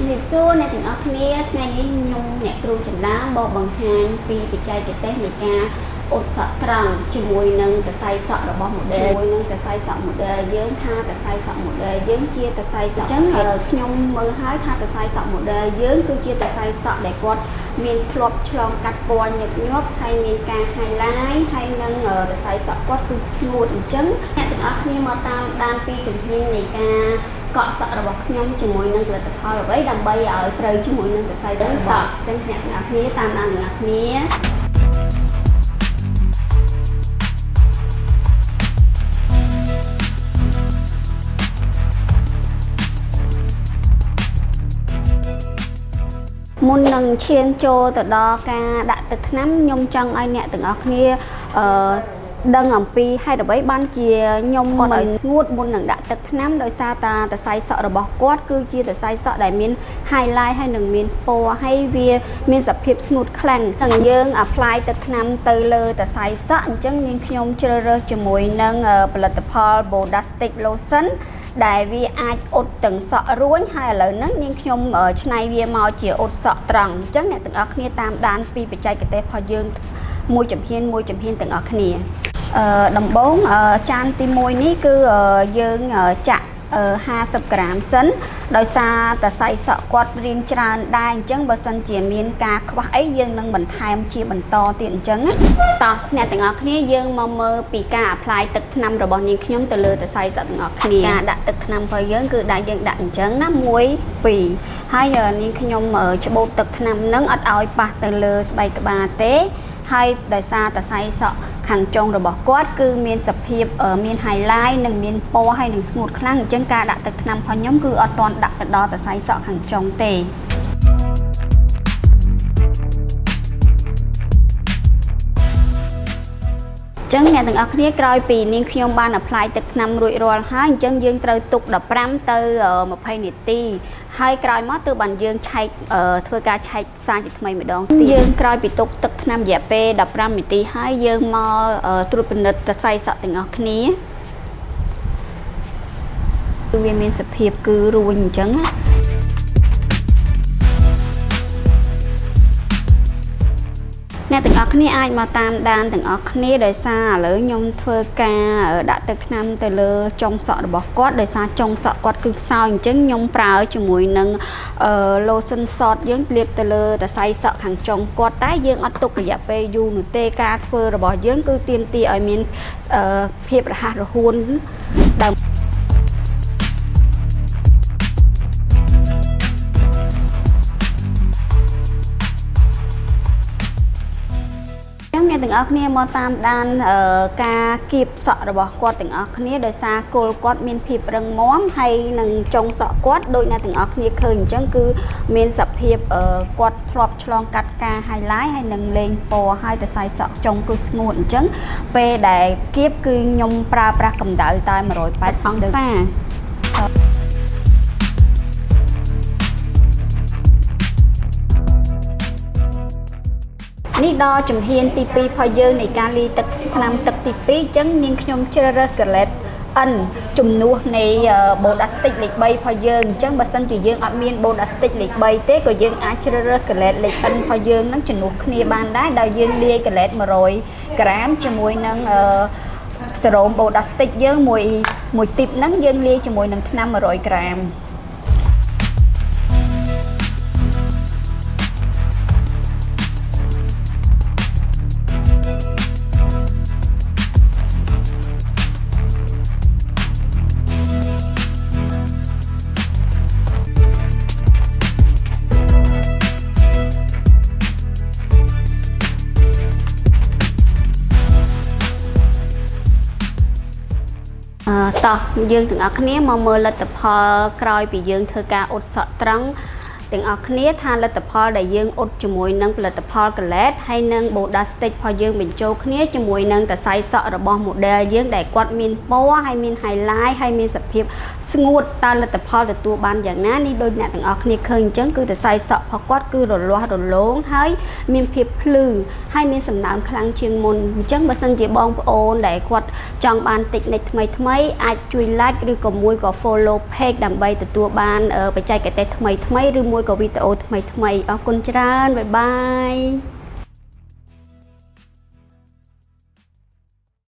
ជំរាបសួរអ្នកទាំងអស់គ្នាថ្ងៃនេះខ្ញុំអ្នកគ្រូចន្លាមកបង្ហាញពីបច្ចេកទេសនៃការអ៊ុតសក់ត្រង់ជាមួយនឹងសរសៃសក់របស់ model ជាមួយនឹងសរសៃសក់ model យើងថាសរសៃសក់ model យើងជាសរសៃសក់អញ្ចឹងខ្ញុំមើលហើយថាសរសៃសក់ model យើងគឺជាសរសៃសក់ដែលគាត់មានធ្លាប់ឆ្លងកាត់ពណ៌ញឹកញាប់ហើយមានការ highlight ហើយនឹងសរសៃសក់គាត់គឺ smooth អញ្ចឹងអ្នកទាំងអស់គ្នាមកតាមដានពីជំនាញនៃការកក់សក់របស់ខ្ញុំជាមួយនឹងផលិតផលអ្វីដើម្បីឲ្យត្រូវជាមួយនឹងសរសៃសក់របស់ទាំងអ្នកទាំងអស់គ្នាតាមដានទាំងអស់គ្នាមុននឹងឈានចូលទៅដល់ការដាក់ទឹកថ្នាំខ្ញុំចង់ឲ្យអ្នកទាំងអស់គ្នាដឹងអំពីហេតុអ្វីបានជាខ្ញុំគាត់ឲ្យស្ងួតមុននឹងដាក់ទឹកថ្នាំដោយសារតាសរសៃសក់របស់គាត់គឺជាសរសៃសក់ដែលមាន highlight ហើយនឹងមានពណ៌ហើយវាមានសភាពស្ងួតខ្លាំងហើយយើង apply ទឹកថ្នាំទៅលើសរសៃសក់អញ្ចឹងនាងខ្ញុំជ្រើសរើសជាមួយនឹងផលិតផល Bodastick Lotion ដែលវាអាចអ៊ុតទាំងសក់រួញហើយឥឡូវហ្នឹងនាងខ្ញុំឆ្នៃវាមកជាអ៊ុតសក់ត្រង់អញ្ចឹងអ្នកទាំងអស់គ្នាតាមដានពីបច្ចេកទេសរបស់យើងមួយជំហានទាំងអស់គ្នាដំបូងចានទី1នេះគឺយើងចាក់50ក្រាមសិនដោយសារតែសរសៃសក់គាត់រៀងច្រើនដែរអញ្ចឹងបើសិនជាមានការខ្វះអីយើងនឹងបន្ថែមជាបន្តទៀតអញ្ចឹងតោះអ្នកទាំងអស់គ្នាយើងមកមើលពីការ apply ទឹកថ្នាំរបស់នាងខ្ញុំទៅលើសរសៃសក់ទាំងអស់គ្នាការដាក់ទឹកថ្នាំរបស់យើងគឺយើងដាក់អញ្ចឹងណា1 2ហើយនាងខ្ញុំច្បូតទឹកថ្នាំនឹងអត់ឲ្យប៉ះទៅលើស្បែកក្បាលទេហើយដោយសារសរសៃសក់ខាងចុងរបស់គាត់គឺមានសភាពមាន highlight និងមានពណ៌ហើយនឹងស្ងួតខ្លាំងអញ្ចឹងការដាក់ទឹកថ្នាំរបស់ខ្ញុំគឺអត់ទាន់ដាក់ទៅដល់សរសៃសក់ខាងចុងទេចឹងអ្នកទាំងអស់គ្នាក្រោយពីនាងខ្ញុំបាន apply ទឹកថ្នាំរួចរាល់ហើយអញ្ចឹងយើងត្រូវទុក15ទៅ20នាទីហើយក្រោយមកទើបបានយើងឆែកធ្វើការឆែកសារជាថ្មីម្ដងទៀតយើងក្រោយពីទុកទឹកថ្នាំរយៈពេល15នាទីហើយយើងមកត្រួតពិនិត្យសរសៃសក់ទាំងអស់គ្នាគឺវាមានសភាពគឺរួញអញ្ចឹងណាអ្នកទាំងអស់គ្នាអាចមកតាមដានទាំងអស់គ្នាដោយសារឥឡូវខ្ញុំធ្វើការដាក់ទឹកថ្នាំទៅលើចុងសក់របស់គាត់ដោយសារចុងសក់គាត់គឺខ្សោយអញ្ចឹងខ្ញុំប្រើជាមួយនឹង lotion salt យើងលាបទៅលើសរសៃសក់ខាងចុងគាត់តែយើងអត់ទុករយៈពេលយូរនោះទេការធ្វើរបស់យើងគឺទាមទារឲ្យមានភាពរហ័សរហួនដើមអ្នកទាំងអស់គ្នាមកតាមដានការគៀបសក់របស់គាត់ទាំងអស់គ្នាដោយសារគល់គាត់មានភាពរឹងមាំហើយនឹងចុងសក់គាត់ដូចអ្នកទាំងអស់គ្នាឃើញអញ្ចឹងគឺមានសភាពគាត់ធ្លាប់ឆ្លងកាត់ការ highlight ហើយនឹងលេងពណ៌ហើយសរសៃសក់ចុងគឺស្ងួតអញ្ចឹងពេលដែលគៀបគឺខ្ញុំប្រើប្រាស់កម្ដៅតែ180អង្សានេះដល់ជំហានទី2របស់យើងនៃការលាយទឹកថ្នាំទឹកទី2អញ្ចឹងនាងខ្ញុំជ្រើសរើស Galette N ជំនួសនៃ Bodastick លេខ3របស់យើងអញ្ចឹងបើសិនជាយើងអត់មាន Bodastick លេខ3ទេក៏យើងអាចជ្រើសរើស Galette លេខ N របស់យើងនឹងជំនួសគ្នាបានដែរដោយយើងលាយ Galette 100ក្រាមជាមួយនឹងសេរ៉ូម Bodastick យើងមួយទីបហ្នឹងយើងលាយជាមួយនឹងថ្នាំ100ក្រាមតោះយើងទាំងអស់គ្នាមកមើលលទ្ធផលក្រោយពីយើងធ្វើការអ៊ុតសក់ត្រង់ទាំងអស់គ្នាថាលទ្ធផលដែលយើងអ៊ុតជាមួយនឹងផលិតផល Galette ហើយនឹង Bodastick របស់យើងបញ្ចូលគ្នាជាមួយនឹងសរសៃសក់របស់ model យើងដែលគាត់មានពណ៌ហើយមាន highlight ហើយមានសភាព ស្ងួតតើលទ្ធផលទទួលបានយ៉ាងណានេះដូចអ្នកទាំងអស់គ្នាឃើញអញ្ចឹងគឺតែសាយសក់របស់គាត់គឺរលាស់រលោងហើយមានភាពភ្លឺហើយមានសំណើមខ្លាំងជាងមុនអញ្ចឹងបើសិនជាបងប្អូនដែលគាត់ចង់បានតិចនិចថ្មីអាចជួយ like ឬក៏មួយក៏ follow page ដើម្បីទទួលបានបច្ចេកទេសថ្មីឬមួយក៏វីដេអូថ្មីអរគុណច្រើនបាយបាយ